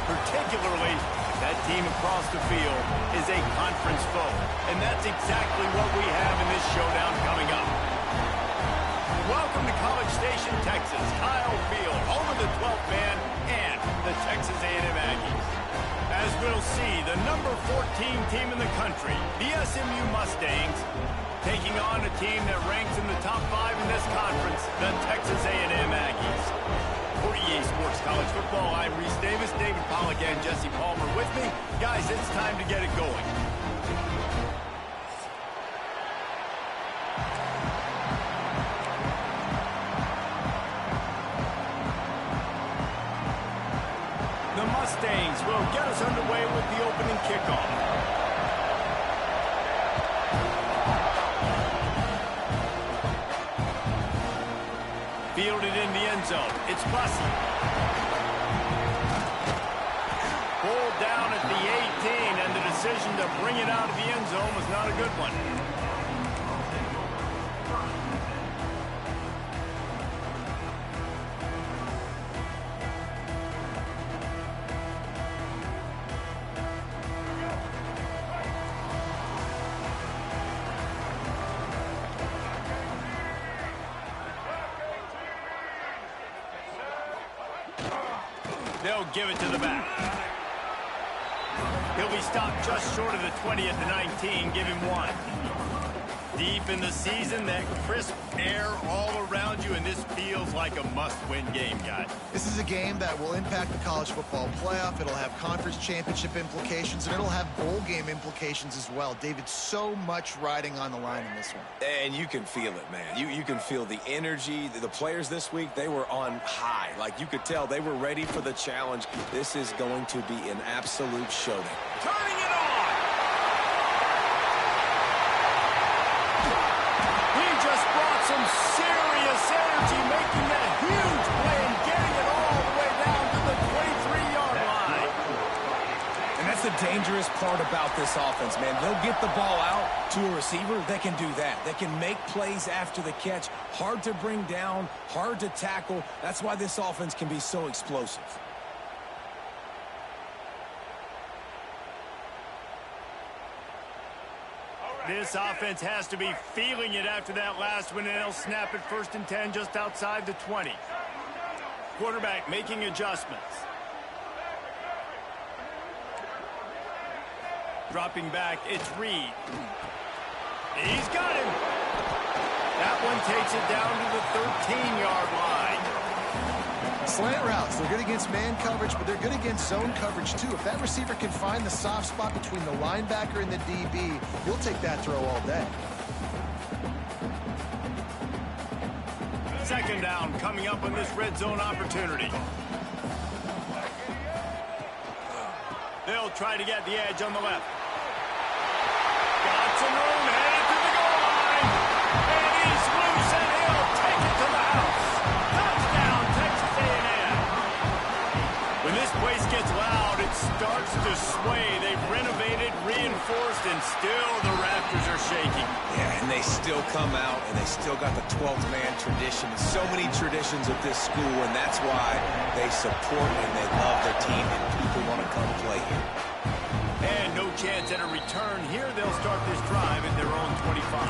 particularly that team across the field is a conference foe. And that's exactly what we have in this showdown coming up. Welcome to College Station, Texas. Kyle Field, home of the 12th man and the Texas A&M Aggies. As we'll see, the number 14 team in the country, the SMU Mustangs, taking on a team that ranks in the top 5 in this conference, the Texas A&M Aggies. For EA Sports College Football, I'm Reese Davis, David Pollack, and Jesse Palmer with me. Guys, it's time to get it going. The Mustangs will get us underway with the opening kickoff. Fielded in the end zone. It's Bussey. Pulled down at the 18, and the decision to bring it out of the end zone was not a good one. They'll give it to the back. He'll be stopped just short of the 20 at the 19. Give him 1. Deep in the season, that crisp air all around you, and this feels like a must-win game, guys. This is a game that will impact the college football playoff. It'll have conference championship implications, and it'll have bowl game implications as well. David, so much riding on the line in this one. And you can feel it, man. You can feel the energy. The players this week, they were on high. Like, you could tell they were ready for the challenge. This is going to be an absolute showdown. Turning it on! Some serious energy, making that huge play and getting it all the way down to the 23-yard line. And that's the dangerous part about this offense, man. They'll get the ball out to a receiver. They can do that. They can make plays after the catch. Hard to bring down, hard to tackle. That's why this offense can be so explosive. This offense has to be feeling it after that last one, and they'll snap it 1st and 10 just outside the 20. Quarterback making adjustments. Dropping back, it's Reed. He's got him. That one takes it down to the 13-yard line. Slant routes, they're good against man coverage, but they're good against zone coverage too. If that receiver can find the soft spot between the linebacker and the DB, he'll take that throw all day. Second down coming up on this red zone opportunity. They'll try to get the edge on the left. Got some room, headed to the goal line. And he's loose, and he'll take it to the house. Touchdown, Texas A&M. When this place gets loud, it starts to sway. They've renovated, reinforced, and still the rafters are shaking. Yeah, and they still come out, and they still got the 12th man tradition. So many traditions at this school, and that's why they support and they love their team, and people want to come play here. And no chance at a return here. They'll start this drive at their own 25.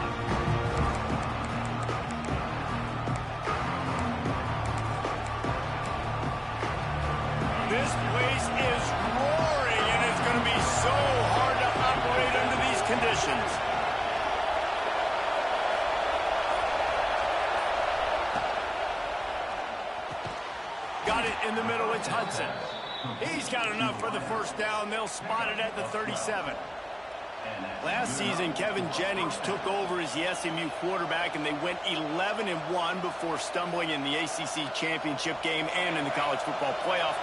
This place is roaring, and it's going to be so hard to operate under these conditions. Got it in the middle. It's Hudson. He's got enough for the first down. They'll spot it at the 37. Last season, Kevin Jennings took over as the SMU quarterback, and they went 11-1 before stumbling in the ACC championship game and in the college football playoff.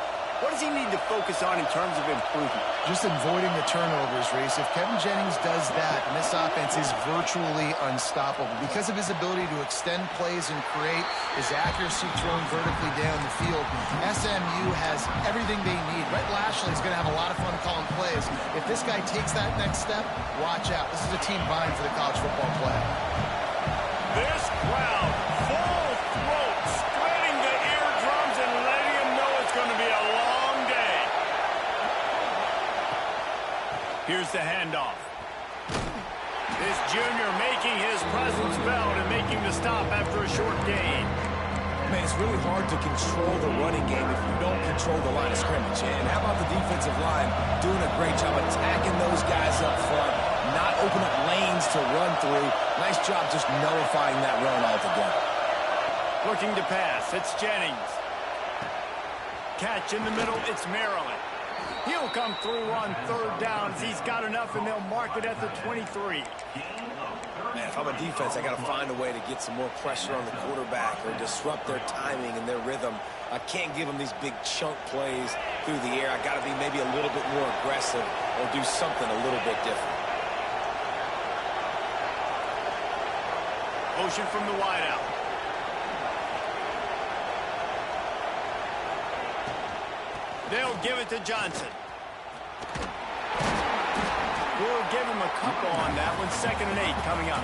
What does he need to focus on in terms of improvement? Just avoiding the turnovers, Reese. If Kevin Jennings does that, and this offense is virtually unstoppable because of his ability to extend plays and create, his accuracy throwing vertically down the field. SMU has everything they need. Rhett Lashley's going to have a lot of fun calling plays. If this guy takes that next step, watch out. This is a team vying for the college football playoff. This crowd, full throat, spreading the eardrums and letting him know it's going to be a long day. Here's the handoff. This junior making his presence felt and making the stop after a short gain. Man, it's really hard to control the running game if you don't control the line of scrimmage. And how about the defensive line doing a great job attacking those guys up front, not opening up lanes to run through. Nice job just nullifying that run altogether. Looking to pass, it's Jennings. Catch in the middle, it's Maryland. He'll come through on third down as he's got enough, and they'll mark it at the 23. Man, if I'm a defense, I got to find a way to get some more pressure on the quarterback or disrupt their timing and their rhythm. I can't give them these big chunk plays through the air. I got to be maybe a little bit more aggressive or do something a little bit different. Motion from the wideout. They'll give it to Johnson. We'll give him a couple on that one. 2nd and 8 coming up.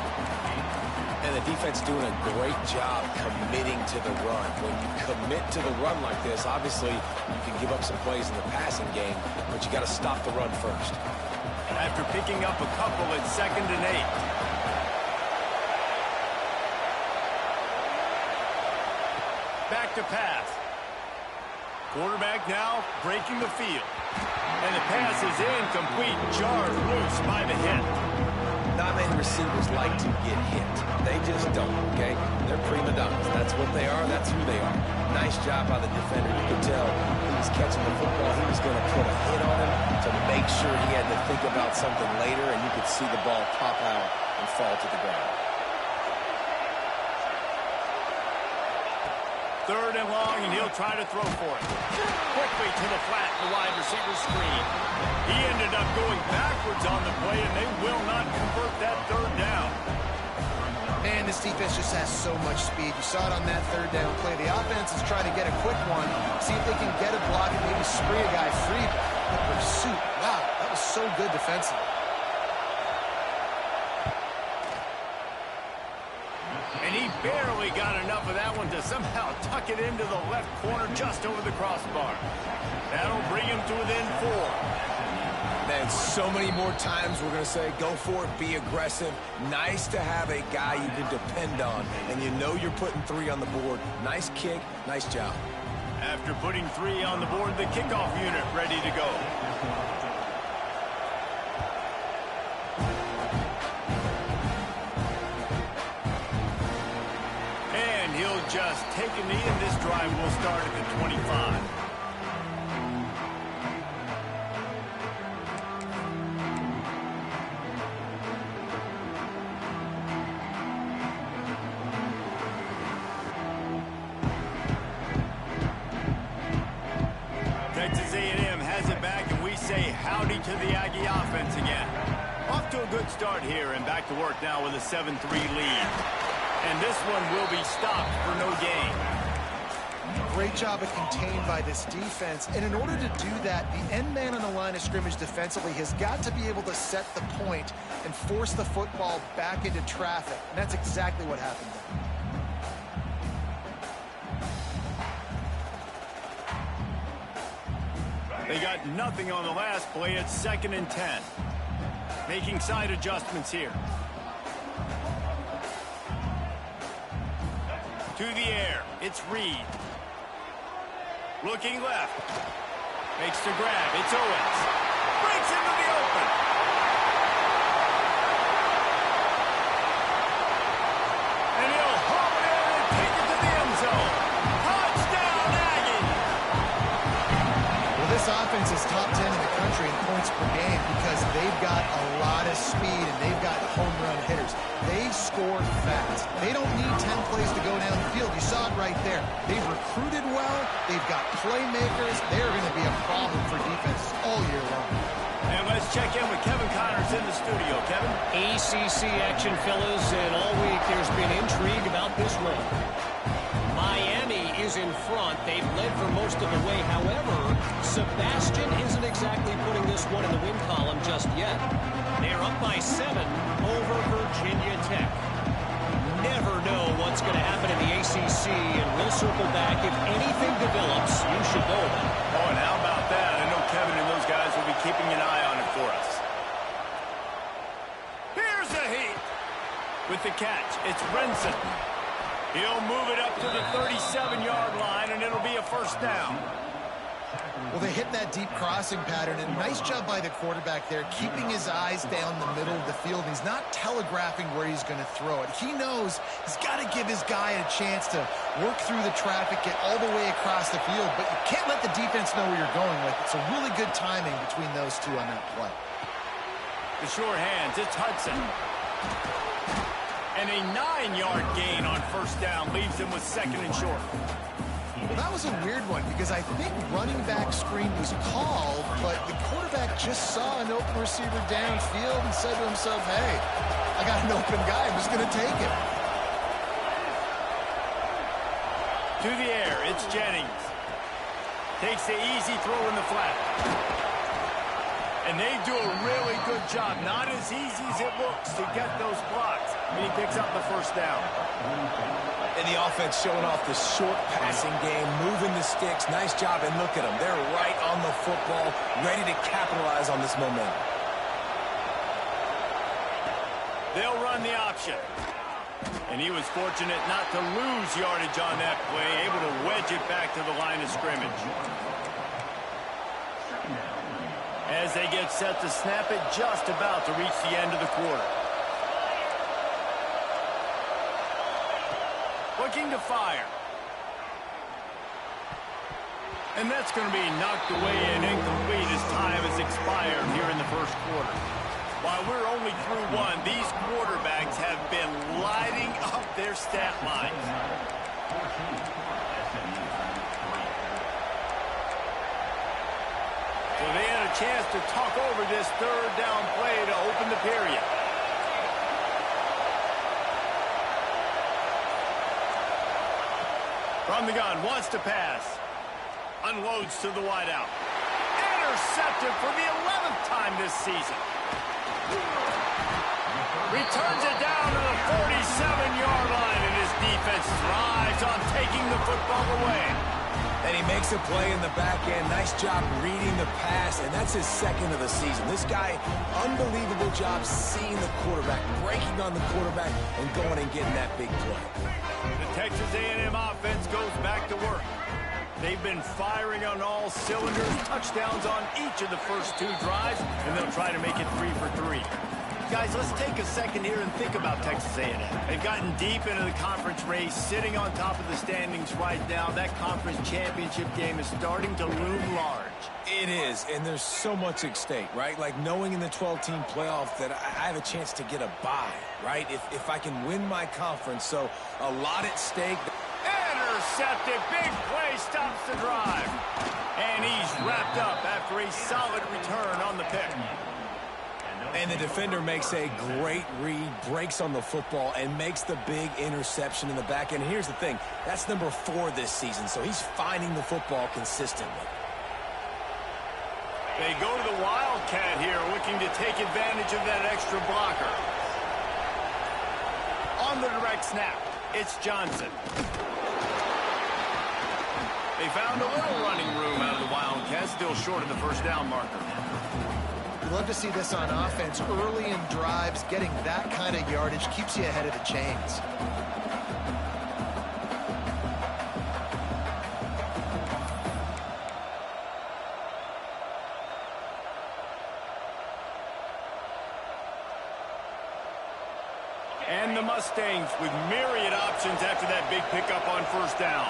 And the defense doing a great job committing to the run. When you commit to the run like this, obviously you can give up some plays in the passing game, but you got to stop the run first. After picking up a couple, it's 2nd and 8. Back to pass. Quarterback now breaking the field. And the pass is incomplete. Jars loose by the hit. Not many receivers like to get hit. They just don't, okay? They're prima donnas. That's what they are. That's who they are. Nice job by the defender. You could tell he was catching the football. He was going to put a hit on him to make sure he had to think about something later, and you could see the ball pop out and fall to the ground. 3rd and long, and he'll try to throw for it. Quickly to the flat, the wide receiver screen. He ended up going backwards on the play, and they will not convert that 3rd down. Man, this defense just has so much speed. You saw it on that 3rd down play. The offense is trying to get a quick one, see if they can get a block and maybe spree a guy free. The pursuit, wow, that was so good defensively. And he barely got enough of that one to somehow tuck it into the left corner just over the crossbar. That'll bring him to within 4. Man, so many more times we're going to say, go for it, be aggressive. Nice to have a guy you can depend on, and you know you're putting 3 on the board. Nice kick, nice job. After putting 3 on the board, the kickoff unit ready to go. Just take a knee, and this drive will start at the 25. Texas A&M has it back, and we say howdy to the Aggie offense again. Off to a good start here, and back to work now with a 7-3 lead. And this one will be stopped for no gain. Great job of contained by this defense. And in order to do that, the end man on the line of scrimmage defensively has got to be able to set the point and force the football back into traffic. And that's exactly what happened there. They got nothing on the last play. It's 2nd and 10. Making side adjustments here. To the air, it's Reed. Looking left. Makes the grab, it's Owens. Breaks into the open. And he'll haul it in and take it to the end zone. Touchdown, Aggie! Well, this offense is top 10 in the country in points per game because they've got a lot of speed and they've got home run hitters. They score fast. They don't need 10 plays to go down the field. You saw it right there. They've recruited well. They've got playmakers. They're going to be a problem for defense all year long. And let's check in with Kevin Connors in the studio. Kevin? ACC action, fellas, and all week there's been intrigue about this one. Miami is in front. They've led for most of the way. However, Sebastian isn't exactly putting this one in the win column just yet. They're up by 7 over Virginia Tech. Never know what's going to happen in the ACC, and we'll circle back. If anything develops, you should know about it. Oh, and how about that? I know Kevin and those guys will be keeping an eye on it for us. with the catch. It's Brinson. He'll move it up to the 37-yard line, and it'll be a first down. Well, they hit that deep crossing pattern, and nice job by the quarterback there, keeping his eyes down the middle of the field. He's not telegraphing where he's going to throw it. He knows he's got to give his guy a chance to work through the traffic, get all the way across the field, but you can't let the defense know where you're going with it. So really good timing between those two on that play. The short hands, it's Hudson. And a 9-yard gain on first down leaves him with second and short. Well, that was a weird one because I think running back screen was called, but the quarterback just saw an open receiver downfield and said to himself, hey, I got an open guy. I'm just going to take it. To the air, it's Jennings. Takes the easy throw in the flat. And they do a really good job. Not as easy as it looks to get those blocks. And he picks up the first down. And the offense showing off the short passing game, moving the sticks. Nice job, and look at them. They're right on the football, ready to capitalize on this momentum. They'll run the option. And he was fortunate not to lose yardage on that play, able to wedge it back to the line of scrimmage. As they get set to snap it, just about to reach the end of the quarter. Looking to fire. And that's going to be knocked away and incomplete as time has expired here in the first quarter. While we're only through one, these quarterbacks have been lighting up their stat lines. So they had a chance to talk over this third down play to open the period. From the gun, wants to pass. Unloads to the wideout. Intercepted for the 11th time this season. Returns it down to the 47-yard line, and his defense thrives on taking the football away. And he makes a play in the back end. Nice job reading the pass, and that's his second of the season. This guy, unbelievable job seeing the quarterback, breaking on the quarterback, and going and getting that big play. The Texas A&M offense goes back to work. They've been firing on all cylinders, touchdowns on each of the first two drives, and they'll try to make it 3 for 3. Guys, let's take a second here and think about Texas A&M. They've gotten deep into the conference race, sitting on top of the standings right now. That conference championship game is starting to loom large. It is, and there's so much at stake, right? Like knowing in the 12-team playoff that I have a chance to get a bye, right? If I can win my conference, so a lot at stake. Intercepted, big play, stops the drive. And he's wrapped up after a solid return on the pick. And the defender makes a great read, breaks on the football, and makes the big interception in the back end. Here's the thing, that's number 4 this season, so he's finding the football consistently. They go to the Wildcat here, looking to take advantage of that extra blocker. On the direct snap, it's Johnson. They found a little running room out of the Wildcats, still short of the first down marker. We'd love to see this on offense. Early in drives, getting that kind of yardage keeps you ahead of the chains. And the Mustangs with myriad options after that big pickup on first down.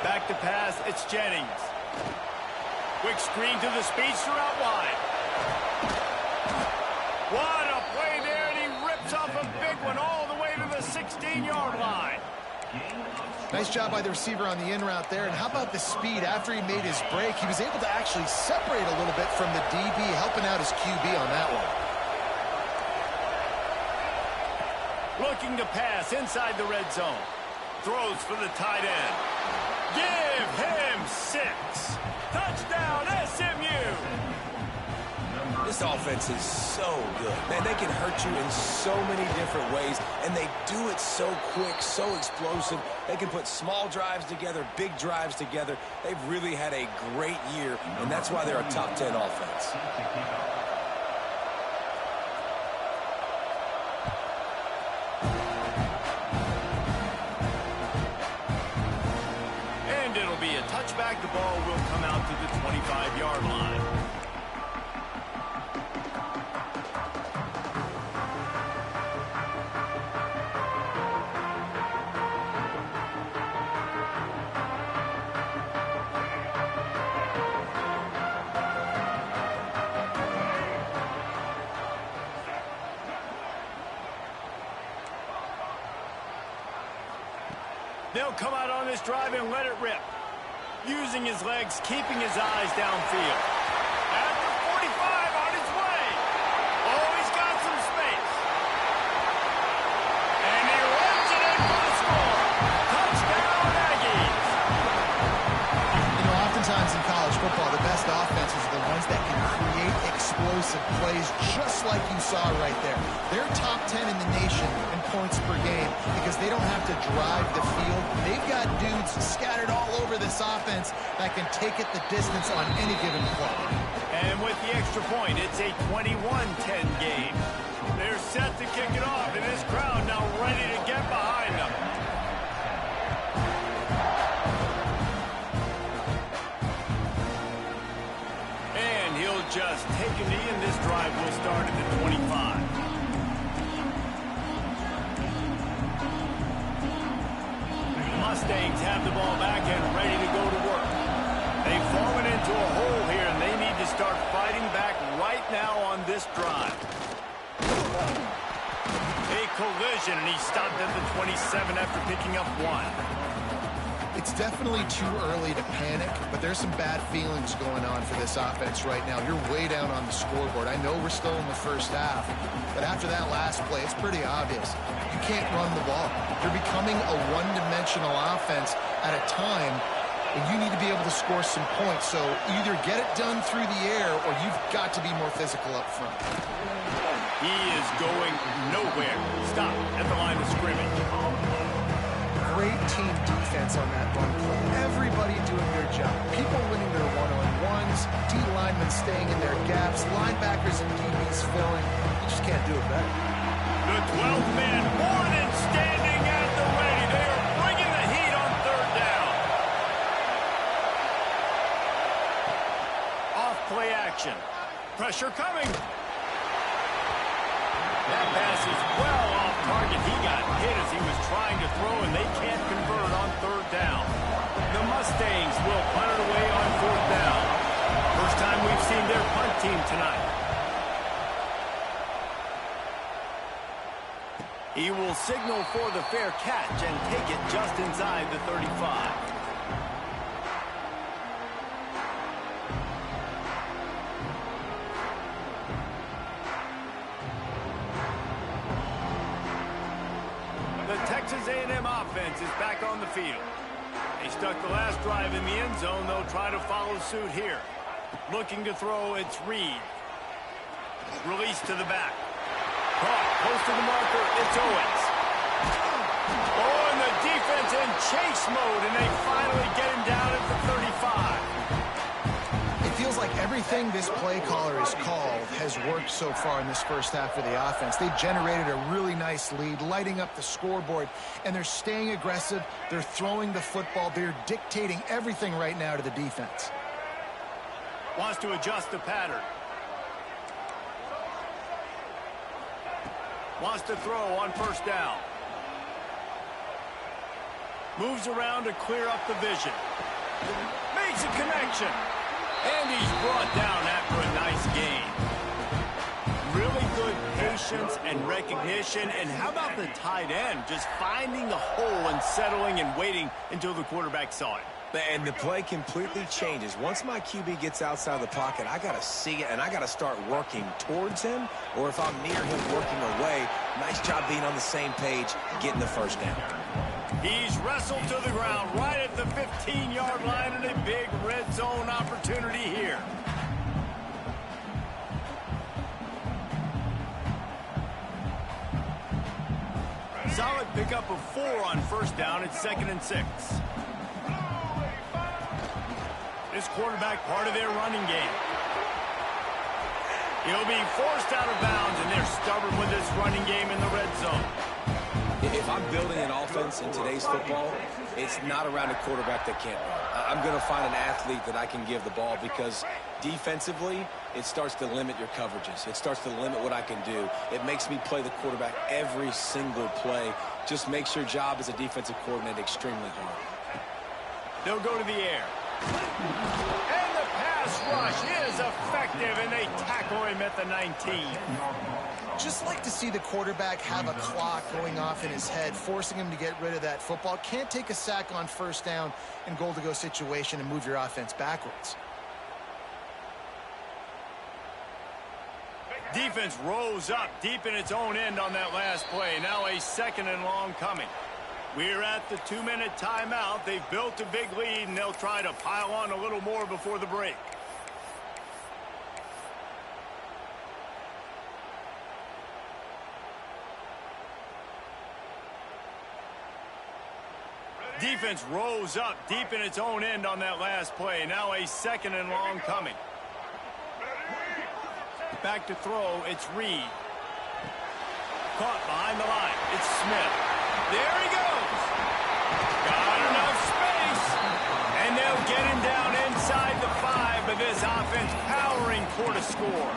Back to pass, it's Jennings. Quick screen to the speedster out wide. What a play there, and he rips off a big one all the way to the 16-yard line. Nice job by the receiver on the in route there. And how about the speed? After he made his break, he was able to actually separate a little bit from the DB, helping out his QB on that one. Looking to pass inside the red zone. Throws for the tight end. Give him 6. Touchdown, SMU! This offense is so good. Man, they can hurt you in so many different ways, and they do it so quick, so explosive. They can put small drives together, big drives together. They've really had a great year, and that's why they're a top 10 offense. And it'll be a touchback. The ball will come out to the 25-yard line. They'll come out on this drive and let it rip. Using his legs, keeping his eyes downfield. At the 45, on his way. Oh, he's got some space. And he runs it in for the score. Touchdown, Aggies. You know, oftentimes in college football, the best offenses are the ones that can create explosive plays, just like you saw right there. They're top 10 in the nation in points per game because they don't have to drive the field. They've got dudes scattered all over this offense that can take it the distance on any given play. And with the extra point, it's a 21-10 game. They're set to kick it off, and this crowd now ready to get behind them. And he'll just take a knee, and this drive will start at the 25. Mustangs have the ball back and ready to go to work. They've fallen into a hole here, and they need to start fighting back right now on this drive. A collision, and he stopped at the 27 after picking up one. It's definitely too early to panic, but there's some bad feelings going on for this offense right now. You're way down on the scoreboard. I know we're still in the first half, but after that last play, it's pretty obvious. You can't run the ball. You're becoming a one-dimensional offense at a time when you need to be able to score some points. So either get it done through the air or you've got to be more physical up front. He is going nowhere. Stop at the line of scrimmage. Great team defense on that run play. Everybody doing their job. People winning their one-on-ones, D linemen staying in their gaps, linebackers and DBs filling. You just can't do it better. The 12th man more than standing at the ready. They are bringing the heat on third down. Off play action. Pressure coming. That pass is well off target. He got hit as he was trying to throw, and they can't convert on third down. The Mustangs will punt it away on fourth down. First time we've seen their punt team tonight. He will signal for the fair catch and take it just inside the 35. The Texas A&M offense is back on the field. They stuck the last drive in the end zone. They'll try to follow suit here. Looking to throw, it's Reed. Release to the back. Caught, close to the marker, it's Owens. Oh, and the defense in chase mode, and they finally get him down at the 35. It feels like everything this play caller has called has worked so far in this first half of the offense. They've generated a really nice lead, lighting up the scoreboard, and they're staying aggressive. They're throwing the football. They're dictating everything right now to the defense. Wants to adjust the pattern. Wants to throw on first down. Moves around to clear up the vision. Makes a connection. And he's brought down after a nice gain. Really good patience and recognition. And how about the tight end just finding the hole and settling and waiting until the quarterback saw it? And the play completely changes. Once my QB gets outside the pocket, I got to see it, and I got to start working towards him, or if I'm near him working away, nice job being on the same page, getting the first down. He's wrestled to the ground right at the 15-yard line, and a big red zone opportunity here. Solid pickup of 4 on first down. It's 2nd and 6. This quarterback part of their running game. He'll be forced out of bounds, and they're stubborn with this running game in the red zone. If I'm building an offense in today's football, it's not around a quarterback that can't run. I'm going to find an athlete that I can give the ball because defensively, it starts to limit your coverages. It starts to limit what I can do. It makes me play the quarterback every single play. Just makes your job as a defensive coordinator extremely hard. They'll go to the air. And the pass rush is effective, and they tackle him at the 19. Just like to see the quarterback have a clock going off in his head, forcing him to get rid of that football. Can't take a sack on first down in goal-to-go situation and move your offense backwards. Defense rose up deep in its own end on that last play. Now a 2nd and long coming. We're at the 2-minute timeout. They've built a big lead, and they'll try to pile on a little more before the break. Defense rose up deep in its own end on that last play. Now a 2nd and long coming. Back to throw, it's Reed. Caught behind the line, it's Smith. There he goes. Got enough space. And they'll get him down inside the 5, but this offense powering for the score.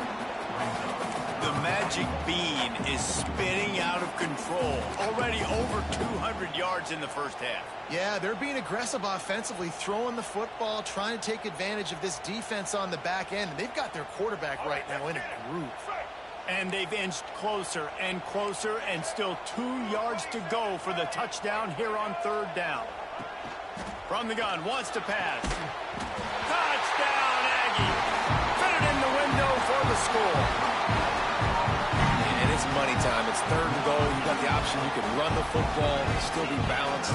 The magic bean is spinning out of control. Already over 200 yards in the first half. Yeah, they're being aggressive offensively, throwing the football, trying to take advantage of this defense on the back end. They've got their quarterback right now in a groove. And they've inched closer and closer, and still 2 yards to go for the touchdown here on 3rd down. From the gun, wants to pass. Touchdown, Aggie! Fit it in the window for the score. And it's money time. It's 3rd and goal. You've got the option. You can run the football and still be balanced.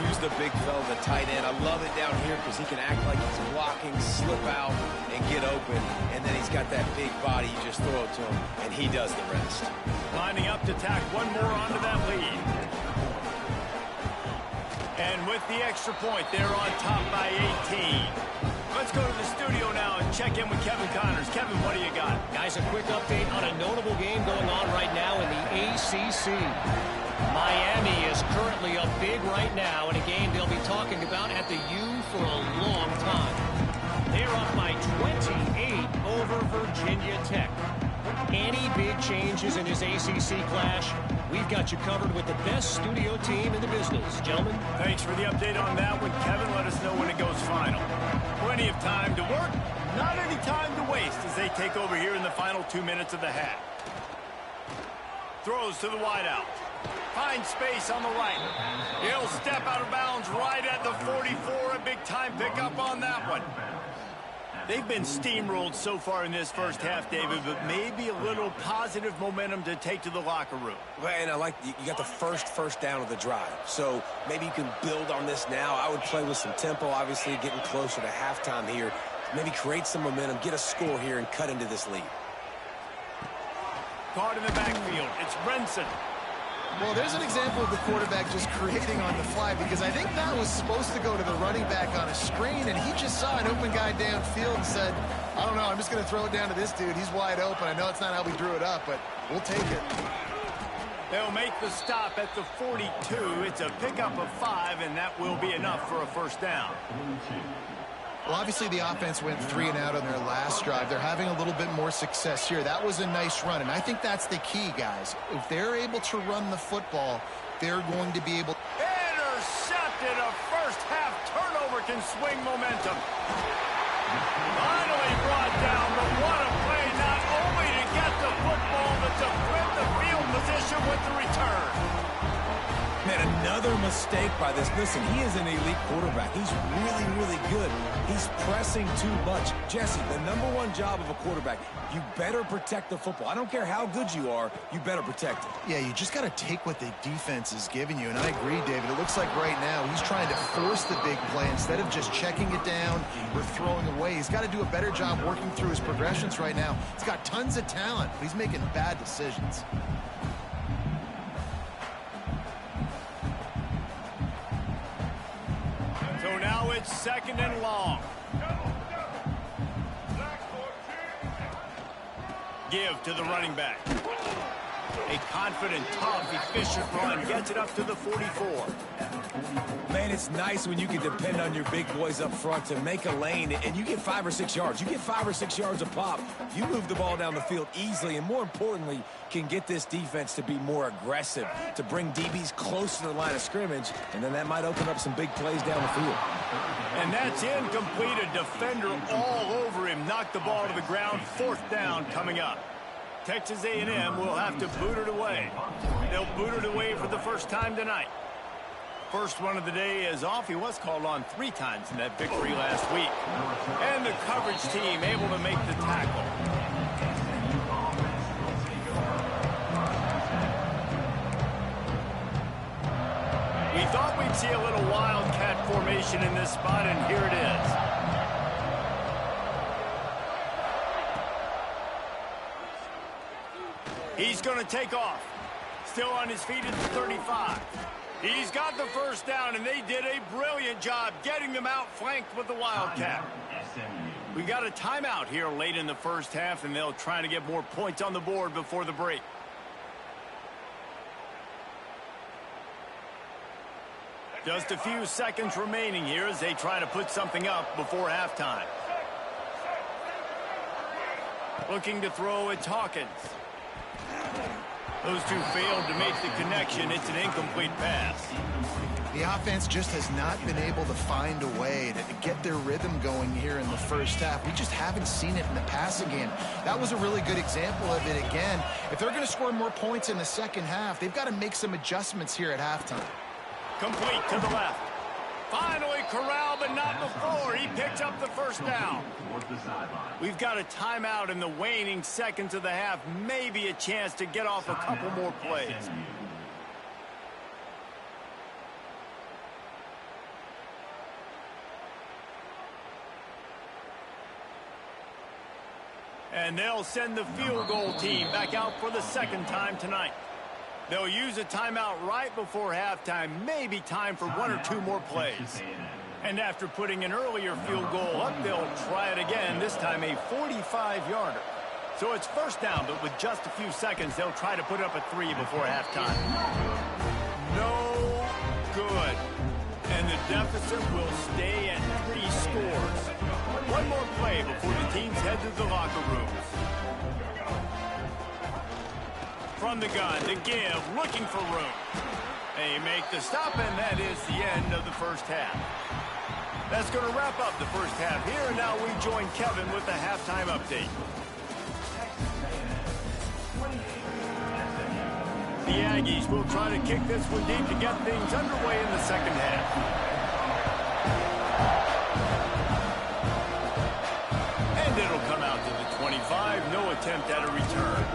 Use the big fella, the tight end. I love it down here because he can act like he's blocking, slip out, and get open. And then he's got that big body. You just throw it to him, and he does the rest. Lining up to tack one more onto that lead. And with the extra point, they're on top by 18. Let's go to the studio now and check in with Kevin Connors. Kevin, what do you got? Guys, a quick update on a notable game going on right now in the ACC. Miami is currently up big right now in a game they'll be talking about at the U for a long time. They're up by 28 over Virginia Tech. Any big changes in this ACC clash? We've got you covered with the best studio team in the business. Gentlemen. Thanks for the update on that one, Kevin. Let us know when it goes final. Plenty of time to work, not any time to waste as they take over here in the final 2 minutes of the half. Throws to the wideout. Finds space on the right. He'll step out of bounds right at the 44. A big-time pickup on that one. They've been steamrolled so far in this first half, David, but maybe a little positive momentum to take to the locker room. Well, and I like you got the first down of the drive. So maybe you can build on this now. I would play with some tempo, obviously getting closer to halftime here. Maybe create some momentum, get a score here, and cut into this lead. Caught in the backfield. It's Renson. Well, there's an example of the quarterback just creating on the fly because I think that was supposed to go to the running back on a screen, and he just saw an open guy downfield and said, I don't know, I'm just going to throw it down to this dude. He's wide open. I know it's not how we drew it up, but we'll take it. They'll make the stop at the 42. It's a pickup of 5, and that will be enough for a first down. Well, obviously the offense went 3 and out on their last drive. They're having a little bit more success here. That was a nice run, and I think that's the key, guys. If they're able to run the football, they're going to be able... Intercepted! A first-half turnover can swing momentum. Finally brought down, but what a play, not only to get the football, but to flip the field position with the return. Man, another mistake by this. Listen, he is an elite quarterback. He's really, really good. He's pressing too much. Jesse, the #1 job of a quarterback, you better protect the football. I don't care how good you are, you better protect it. Yeah, you just got to take what the defense is giving you, and I agree, David. It looks like right now he's trying to force the big play instead of just checking it down or throwing away. He's got to do a better job working through his progressions right now. He's got tons of talent, but he's making bad decisions. So now it's 2nd and long. Give to the running back. A confident, tough, efficient run gets it up to the 44. Man, it's nice when you can depend on your big boys up front to make a lane, and you get 5 or 6 yards. You get 5 or 6 yards a pop. You move the ball down the field easily, and more importantly, can get this defense to be more aggressive, to bring DBs close to the line of scrimmage, and then that might open up some big plays down the field. And that's incomplete. A defender all over him. Knocked the ball to the ground. 4th down coming up. Texas A&M will have to boot it away. They'll boot it away for the first time tonight. First one of the day is off. He was called on 3 times in that victory last week. And the coverage team able to make the tackle. We thought we'd see a little wildcat formation in this spot, and here it is. He's going to take off. Still on his feet at the 35. He's got the first down, and they did a brilliant job getting them outflanked with the wildcat. We got a timeout here late in the first half, and they'll try to get more points on the board before the break. Just a few seconds remaining here as they try to put something up before halftime. Looking to throw, it's Hawkins. Those two failed to make the connection. It's an incomplete pass. The offense just has not been able to find a way to get their rhythm going here in the first half. We just haven't seen it in the passing game. That was a really good example of it again. If they're going to score more points in the second half, they've got to make some adjustments here at halftime. Complete to the left. Finally corralled, but not before. He picks up the first down. We've got a timeout in the waning seconds of the half. Maybe a chance to get off a couple more plays. And they'll send the field goal team back out for the second time tonight. They'll use a timeout right before halftime. Maybe time for 1 or 2 more plays. And after putting an earlier field goal up, they'll try it again, this time a 45-yarder. So it's first down, but with just a few seconds, they'll try to put up a 3 before halftime. No good. And the deficit will stay at 3 scores. 1 more play before the teams head to the locker rooms. From the gun, to give, looking for room. They make the stop, and that is the end of the first half. That's going to wrap up the first half here, and now we join Kevin with the halftime update. The Aggies will try to kick this one deep to get things underway in the second half. And it'll come out to the 25, no attempt at a return.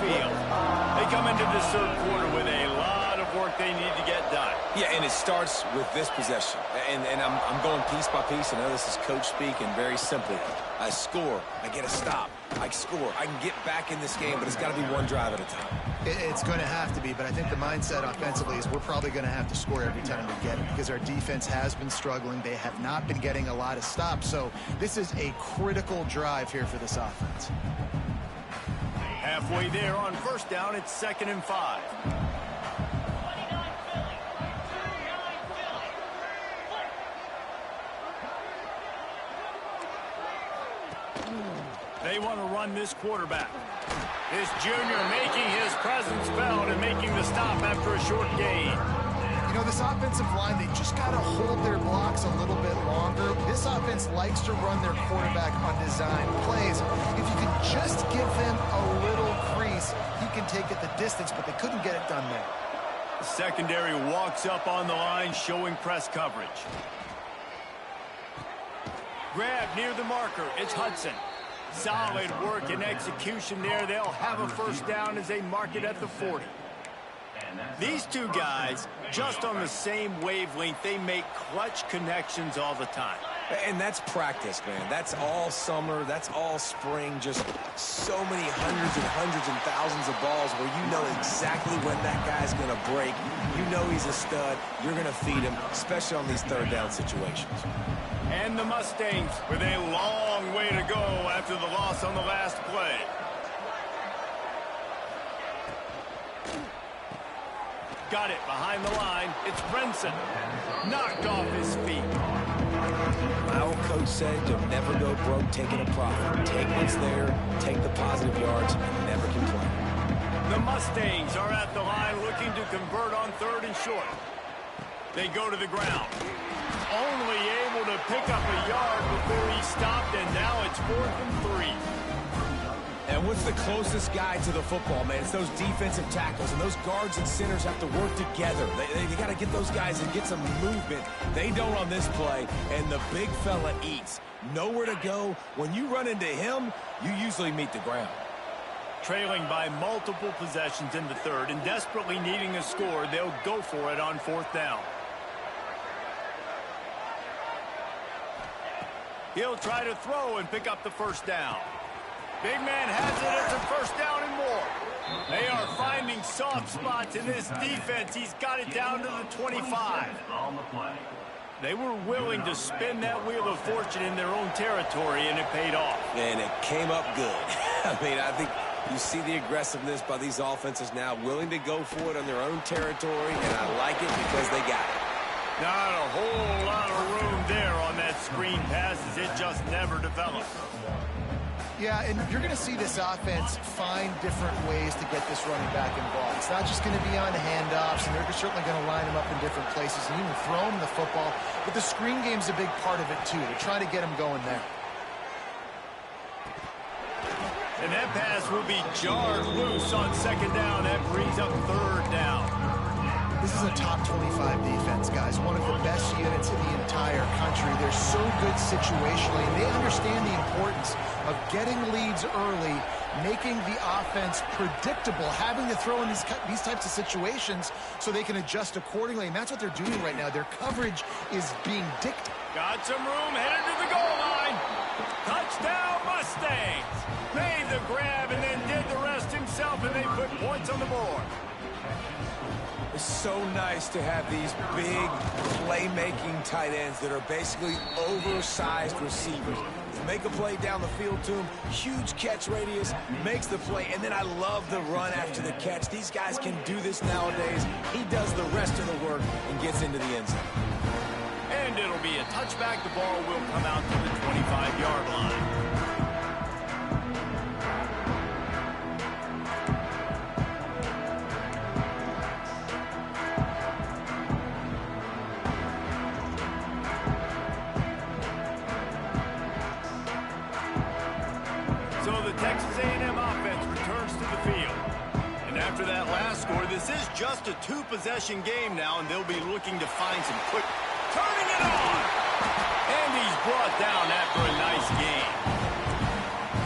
They come into this third quarter with a lot of work they need to get done. Yeah, and it starts with this possession. And I'm going piece by piece. I know this is coach speak and very simple. I score. I get a stop. I score. I can get back in this game, but it's got to be one drive at a time. It's going to have to be, but I think the mindset offensively is we're probably going to have to score every time we get it because our defense has been struggling. They have not been getting a lot of stops. So this is a critical drive here for this offense. Halfway there on first down, it's 2nd and 5. They want to run this quarterback. This junior making his presence felt and making the stop after a short gain. You know, this offensive line, they just got to hold their blocks a little bit longer. This offense likes to run their quarterback on design plays. If you can just give them a little crease, he can take it the distance, but they couldn't get it done there. The secondary walks up on the line, showing press coverage. Grab near the marker. It's Hudson. Solid work and execution there. They'll have a first down as they mark it at the 40. These two guys, just on the same wavelength, they make clutch connections all the time. And that's practice, man. That's all summer. That's all spring. Just so many hundreds and thousands of balls where you know exactly when that guy's going to break. You know he's a stud. You're going to feed him, especially on these third down situations. And the Mustangs with a long way to go after the loss on the last play. Got it behind the line. It's Brinson. Knocked off his feet. My old coach said you'll never go broke taking a profit. Take what's there, take the positive yards, and never complain. The Mustangs are at the line looking to convert on 3rd and short. They go to the ground. Only able to pick up a yard before he stopped, and now it's 4th and 3. And what's the closest guy to the football, man? It's those defensive tackles, and those guards and centers have to work together. They got to get those guys and get some movement. They don't on this play, and the big fella eats. Nowhere to go. When you run into him, you usually meet the ground. Trailing by multiple possessions in the 3rd and desperately needing a score, they'll go for it on 4th down. He'll try to throw and pick up the 1st down. Big man has it. It's a 1st down and more. They are finding soft spots in this defense. He's got it down to the 25. They were willing to spin that wheel of fortune in their own territory, and it paid off. And it came up good. I mean, I think you see the aggressiveness by these offenses now, willing to go for it on their own territory, and I like it because they got it. Not a whole lot of room there on that screen pass, as it just never developed. Yeah, and you're going to see this offense find different ways to get this running back involved. It's not just going to be on handoffs, and they're certainly going to line him up in different places and even throw him the football. But the screen game's a big part of it, too. They're trying to get him going there. And that pass will be jarred loose on 2nd down. That brings up 3rd down. This is a top 25 defense, guys. One of the best units in the entire country. They're so good situationally, and they understand the importance of getting leads early, making the offense predictable, having to throw in these types of situations so they can adjust accordingly. And that's what they're doing right now. Their coverage is being dictated. Got some room, headed to the goal line. Touchdown, Mustangs. Made the grab and then did the rest himself, and they put points on the board. It's so nice to have these big playmaking tight ends that are basically oversized receivers. They make a play down the field to him, huge catch radius, makes the play, and then I love the run after the catch. These guys can do this nowadays. He does the rest of the work and gets into the end zone. And it'll be a touchback. The ball will come out to the 25-yard line. So the Texas A&M offense returns to the field. And after that last score, this is just a 2-possession game now, and they'll be looking to find some quick... Turning it on! And he's brought down after a nice game.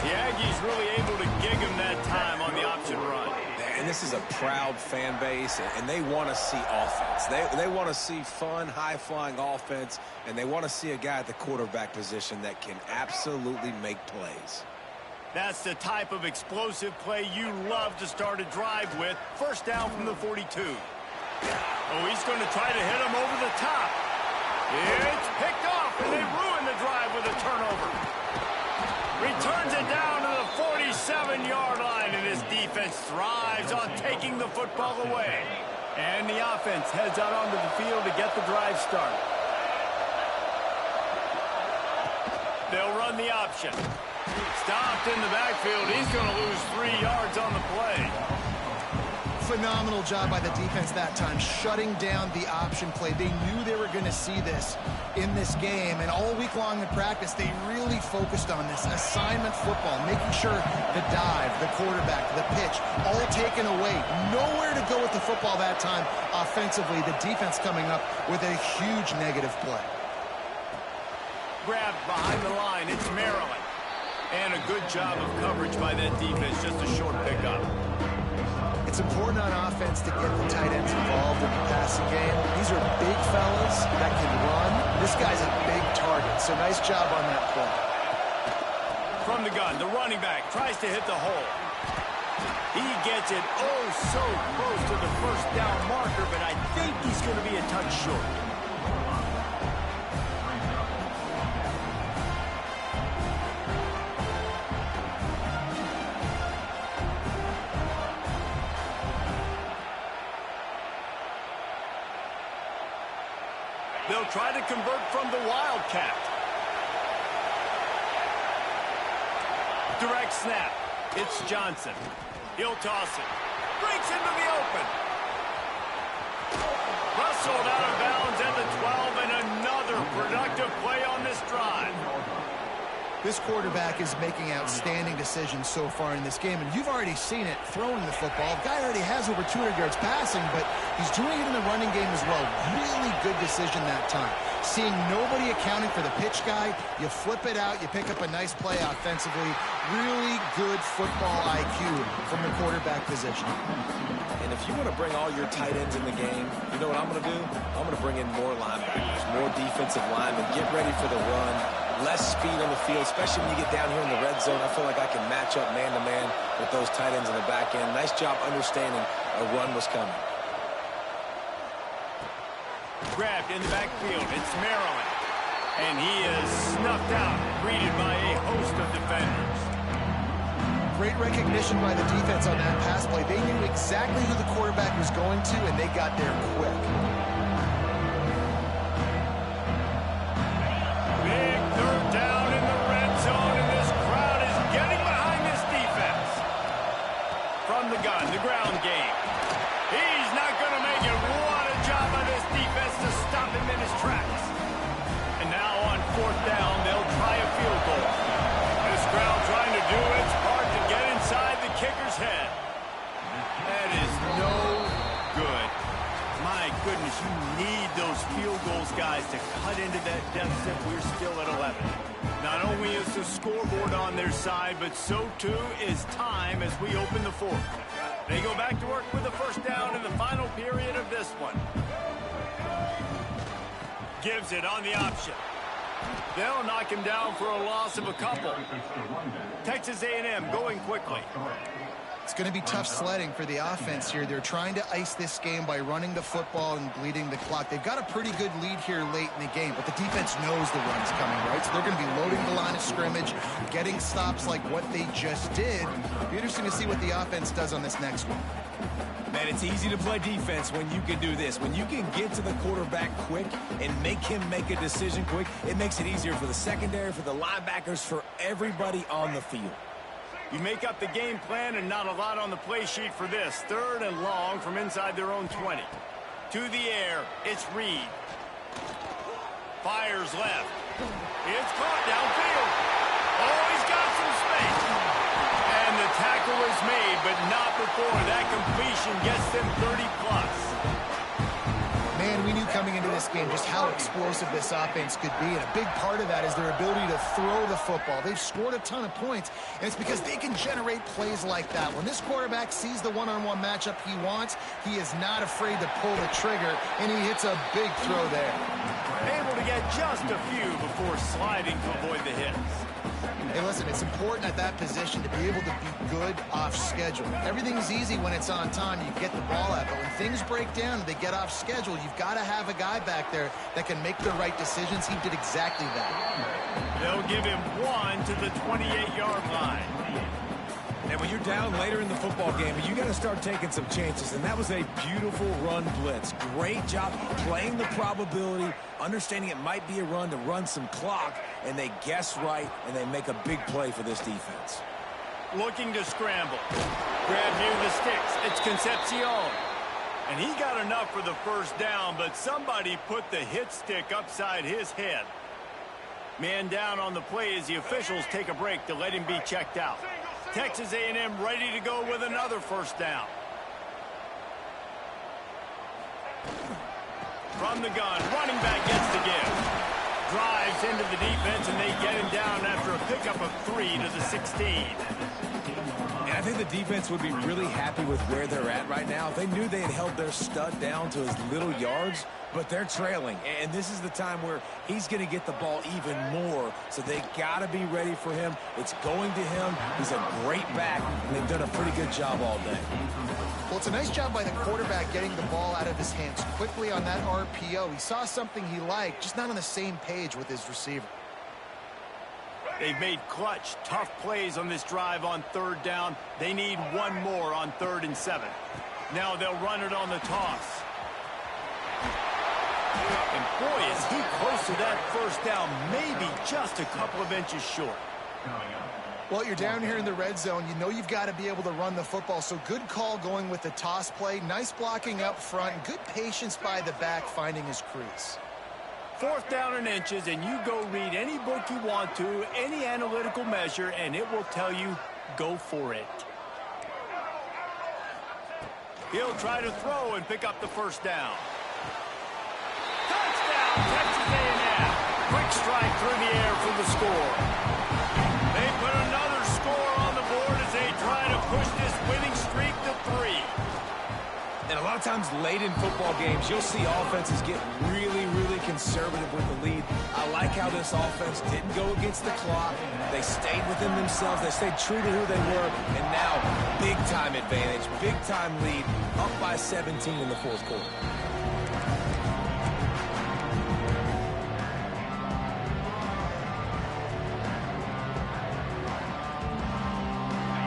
The Aggies really able to gig him that time on the option run. And this is a proud fan base, and they want to see offense. They want to see fun, high-flying offense, and they want to see a guy at the quarterback position that can absolutely make plays. That's the type of explosive play you love to start a drive with. 1st down from the 42. Oh, he's going to try to hit him over the top. It's picked off, and they ruin the drive with a turnover. Returns it down to the 47-yard line, and his defense thrives on taking the football away. And the offense heads out onto the field to get the drive started. They'll run the option. Stopped in the backfield. He's going to lose 3 yards on the play. Phenomenal job by the defense that time, shutting down the option play. They knew they were going to see this in this game, and all week long in practice, they really focused on this assignment football, making sure the dive, the quarterback, the pitch, all taken away. Nowhere to go with the football that time offensively. The defense coming up with a huge negative play. Grabbed behind the line. It's Maryland. And a good job of coverage by that defense, just a short pickup. It's important on offense to get the tight ends involved in the passing game. These are big fellas that can run. This guy's a big target, so nice job on that play. From the gun, the running back tries to hit the hole. He gets it oh so close to the first down marker, but I think he's going to be a touch short. They'll try to convert from the Wildcat. Direct snap. It's Johnson. He'll toss it. Breaks into the open. Rustled out of bounds at the 12, and another productive play on this drive. This quarterback is making outstanding decisions so far in this game, and you've already seen it throwing the football. The guy already has over 200 yards passing, but he's doing it in the running game as well. Really good decision that time. Seeing nobody accounting for the pitch guy, you flip it out, you pick up a nice play offensively. Really good football IQ from the quarterback position. And if you want to bring all your tight ends in the game, you know what I'm going to do? I'm going to bring in more linebackers, more defensive linemen, get ready for the run, less speed on the field, especially when you get down here in the red zone. I feel like I can match up man-to-man with those tight ends in the back end. Nice job understanding a run was coming. Grabbed in the backfield. It's Maryland. And he is snuffed out, greeted by a host of defenders. Great recognition by the defense on that pass play. They knew exactly who the quarterback was going to, and they got there quick. Big third down in the red zone, and this crowd is getting behind this defense. From the gun, the ground game. He's not going to make it. What a job by this defense to stop him in his tracks. And now on fourth down, they'll try a field goal. This crowd trying to do its part to get inside the kicker's head. That is no good. My goodness, you need those field goals, guys, to cut into that deficit. We're still at 11. Not only is the scoreboard on their side, but so too is time as we open the fourth. They go back to work with the first down in the final period of this one. Gives it on the option. They'll knock him down for a loss of a couple. Texas A&M going quickly. It's going to be tough sledding for the offense here. They're trying to ice this game by running the football and bleeding the clock. They've got a pretty good lead here late in the game, but the defense knows the run's coming, right? So they're going to be loading the line of scrimmage, getting stops like what they just did. It'll be interesting to see what the offense does on this next one. Man, it's easy to play defense when you can do this. When you can get to the quarterback quick and make him make a decision quick, it makes it easier for the secondary, for the linebackers, for everybody on the field. You make up the game plan and not a lot on the play sheet for this. Third and long from inside their own 20. To the air, it's Reed. Fires left. It's caught downfield. Oh, he's got some space. And the tackle is made, but not before that completion gets them 30-plus. Man, we knew coming into this game just how explosive this offense could be, and a big part of that is their ability to throw the football. They've scored a ton of points, and it's because they can generate plays like that. When this quarterback sees the one-on-one matchup he wants, he is not afraid to pull the trigger, and he hits a big throw there. Able to get just a few before sliding to avoid the hits. Hey, listen, it's important at that position to be able to be good off schedule. Everything's easy when it's on time. You get the ball out. But when things break down and they get off schedule, you've got to have a guy back there that can make the right decisions. He did exactly that. They'll give him one to the 28-yard line. And when you're down later in the football game, you got to start taking some chances. And that was a beautiful run blitz. Great job playing the probability, understanding it might be a run to run some clock, and they guess right, and they make a big play for this defense. Looking to scramble. Grab near the sticks. It's Concepcion. And he got enough for the first down, but somebody put the hit stick upside his head. Man down on the play as the officials take a break to let him be checked out. Texas A&M ready to go with another first down. From the gun, running back gets the give. Drives into the defense, and they get him down after a pickup of 3 to the 16. And I think the defense would be really happy with where they're at right now. They knew they had held their stud down to his little yards, but they're trailing. And this is the time where he's going to get the ball even more. So they got to be ready for him. It's going to him. He's a great back, and they've done a pretty good job all day. Well, it's a nice job by the quarterback getting the ball out of his hands quickly on that RPO. He saw something he liked, just not on the same page with his receiver. They've made clutch, tough plays on this drive on third down. They need one more on 3rd and 7. Now they'll run it on the toss. And boy, is he close to that first down, maybe just a couple of inches short. Well, you're down here in the red zone. You know you've got to be able to run the football. So good call going with the toss play. Nice blocking up front. Good patience by the back finding his crease. 4th down and inches, and you go read any book you want to, any analytical measure, and it will tell you, go for it. He'll try to throw and pick up the first down. Touchdown, Texas A&M. Quick strike through the air for the score. They put another score on the board as they try to push this winning streak to 3. And a lot of times late in football games, you'll see offenses get really, really conservative with the lead. I like how this offense didn't go against the clock. They stayed within themselves. They stayed true to who they were. And now, big-time advantage, big-time lead, up by 17 in the 4th quarter.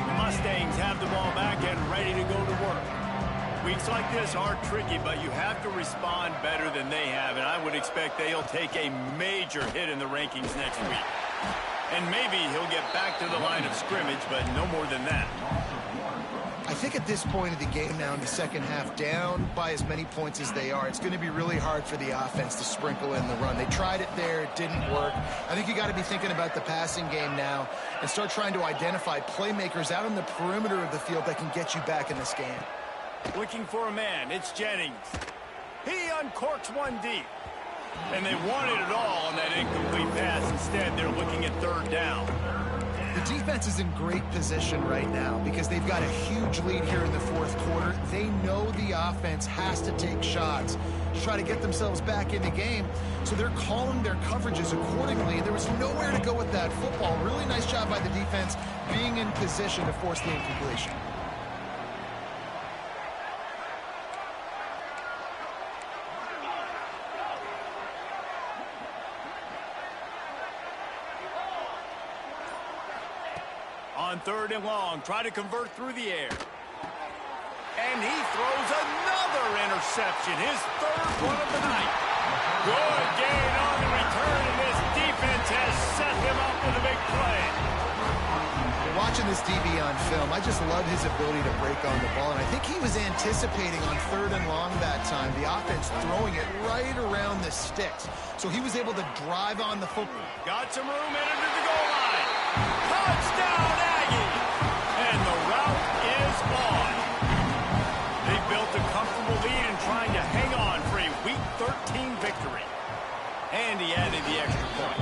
The Mustangs have the ball back and ready to go to work. Weeks like this are tricky, but you have to respond better than they have, and I would expect they'll take a major hit in the rankings next week. And maybe he'll get back to the line of scrimmage, but no more than that. I think at this point of the game now in the second half, down by as many points as they are, it's going to be really hard for the offense to sprinkle in the run. They tried it there. It didn't work. I think you got to be thinking about the passing game now and start trying to identify playmakers out on the perimeter of the field that can get you back in this game. Looking for a man. It's Jennings. He uncorks one deep. And they wanted it all on that incomplete pass. Instead, they're looking at 3rd down. The defense is in great position right now because they've got a huge lead here in the 4th quarter. They know the offense has to take shots to try to get themselves back in the game. So they're calling their coverages accordingly. There was nowhere to go with that football. Really nice job by the defense being in position to force the incompletion. On 3rd and long, try to convert through the air. And he throws another interception, his 3rd one of the night. Good gain on the return, and this defense has set him up with a big play. Watching this DB on film, I just love his ability to break on the ball, and I think he was anticipating on 3rd and long that time, the offense throwing it right around the sticks. So he was able to drive on the football. Got some room, headed to the goal line. Touchdown, Aggie! And the route is on. They built a comfortable lead and trying to hang on for a Week 13 victory. And he added the extra point.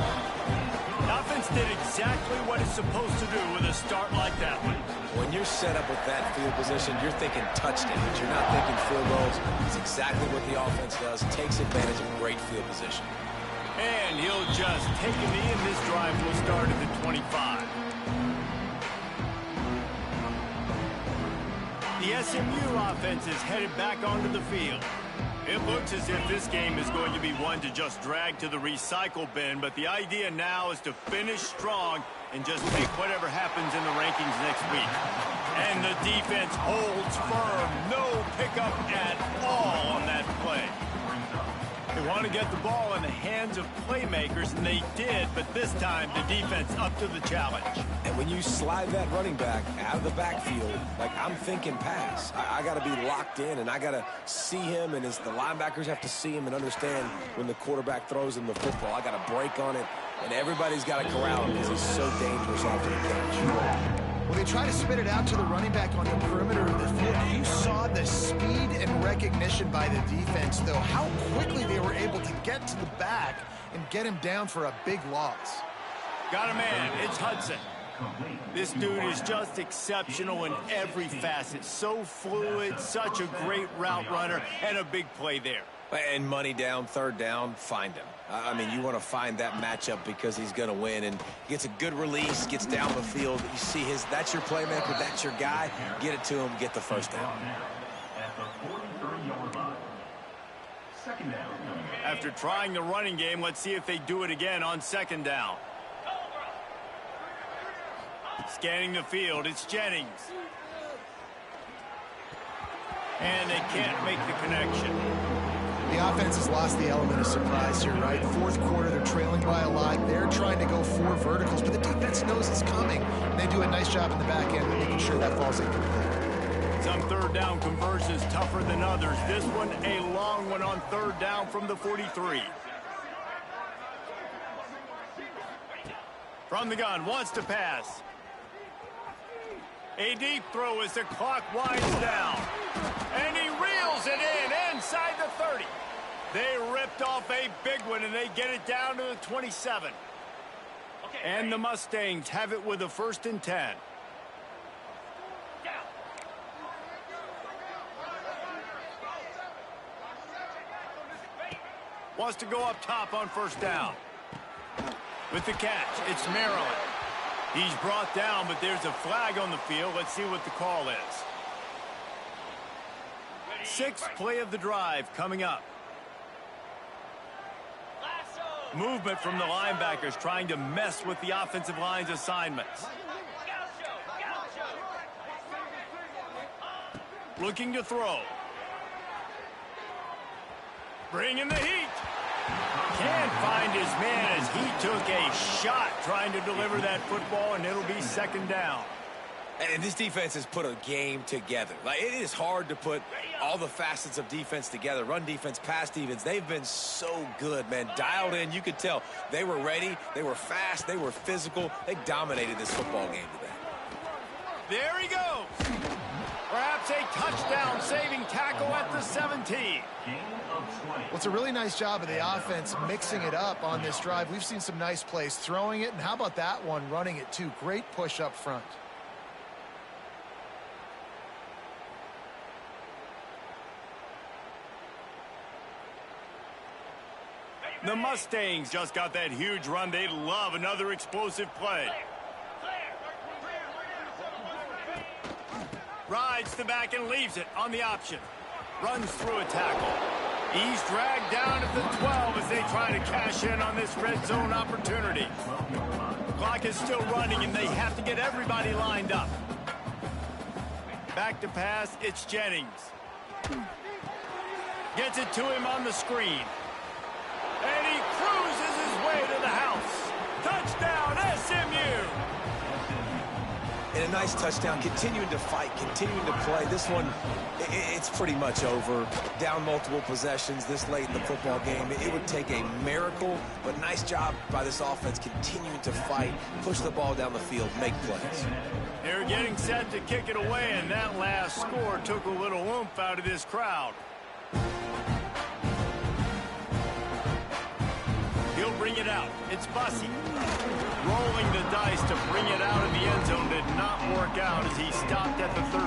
The offense did exactly what it's supposed to do with a start like that one. When you're set up with that field position, you're thinking touchdowns. You're not thinking field goals. It's exactly what the offense does. Takes advantage of great field position. And he'll just take a knee, and this drive will start at the 25. The SMU offense is headed back onto the field. It looks as if this game is going to be one to just drag to the recycle bin, but the idea now is to finish strong and just take whatever happens in the rankings next week. And the defense holds firm. No pickup at all on that play. They want to get the ball in the hands of playmakers, and they did, but this time the defense up to the challenge. And when you slide that running back out of the backfield, like I'm thinking pass, I got to be locked in, and I got to see him, and as the linebackers have to see him and understand when the quarterback throws him the football, I got to break on it, and everybody's got to corral him because he's so dangerous after the catch. Well, they try to spit it out to the running back on the perimeter of the field. You saw the speed and recognition by the defense, though, how quickly they were able to get to the back and get him down for a big loss. Got a man. It's Hudson. This dude is just exceptional in every facet. So fluid, such a great route runner, and a big play there. And money down, third down, find him. I mean, you want to find that matchup because he's going to win. And gets a good release, gets down the field. You see that's your playmaker, that's your guy. Get it to him, get the first down. After trying the running game, let's see if they do it again on second down. Scanning the field, it's Jennings. And they can't make the connection. The offense has lost the element of surprise here, right? Fourth quarter, they're trailing by a lot. They're trying to go 4 verticals, but the defense knows it's coming. And they do a nice job in the back end of making sure that falls incomplete. Some third down conversions tougher than others. This one, a long one on third down from the 43. From the gun, wants to pass. A deep throw as the clock winds down. And he reels it in inside the 30. They ripped off a big one, and they get it down to the 27. And the Mustangs have it with a 1st and 10. Wants to go up top on first down. With the catch, it's Maryland. He's brought down, but there's a flag on the field. Let's see what the call is. 6th play of the drive coming up. Movement from the linebackers trying to mess with the offensive line's assignments. Looking to throw. Bringing the heat. Can't find his man as he took a shot trying to deliver that football, and it'll be 2nd down. And this defense has put a game together. Like, it is hard to put all the facets of defense together. Run defense, pass defense. They've been so good, man. Dialed in. You could tell they were ready. They were fast. They were physical. They dominated this football game today. There he goes. Perhaps a touchdown-saving tackle at the 17. Well, it's a really nice job of the offense mixing it up on this drive. We've seen some nice plays throwing it, and how about that one running it too? Great push up front. The Mustangs just got that huge run. They love another explosive play. Rides the back and leaves it on the option. Runs through a tackle. He's dragged down at the 12 as they try to cash in on this red zone opportunity. Clock is still running, and they have to get everybody lined up. Back to pass, it's Jennings. Gets it to him on the screen. And he cruises his way to the house. Touchdown, SMU! And a nice touchdown, continuing to fight, continuing to play. This one, it's pretty much over. Down multiple possessions this late in the football game. It would take a miracle, but nice job by this offense continuing to fight, push the ball down the field, make plays. They're getting set to kick it away, and that last score took a little oomph out of this crowd. He'll bring it out. It's Bussey. Rolling the dice to bring it out of the end zone did not work out as he stopped at the 13.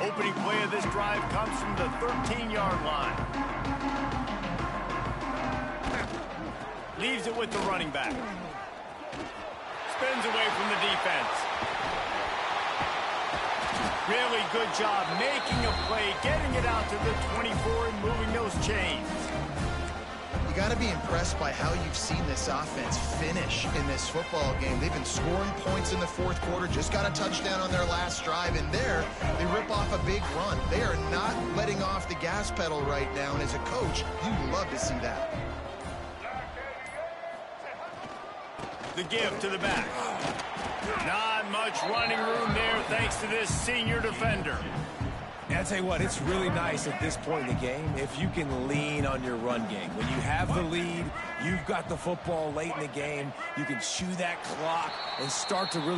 Opening play of this drive comes from the 13-yard line. Leaves it with the running back. Spins away from the defense. Really good job making a play, getting it out to the 24 and moving those chains. You got to be impressed by how you've seen this offense finish in this football game. They've been scoring points in the fourth quarter, just got a touchdown on their last drive, and there they rip off a big run. They are not letting off the gas pedal right now, and as a coach, you love to see that. The give to the back. Not much running room there thanks to this senior defender. And I'll tell you what, it's really nice at this point in the game if you can lean on your run game. When you have the lead, you've got the football late in the game, you can chew that clock and start to really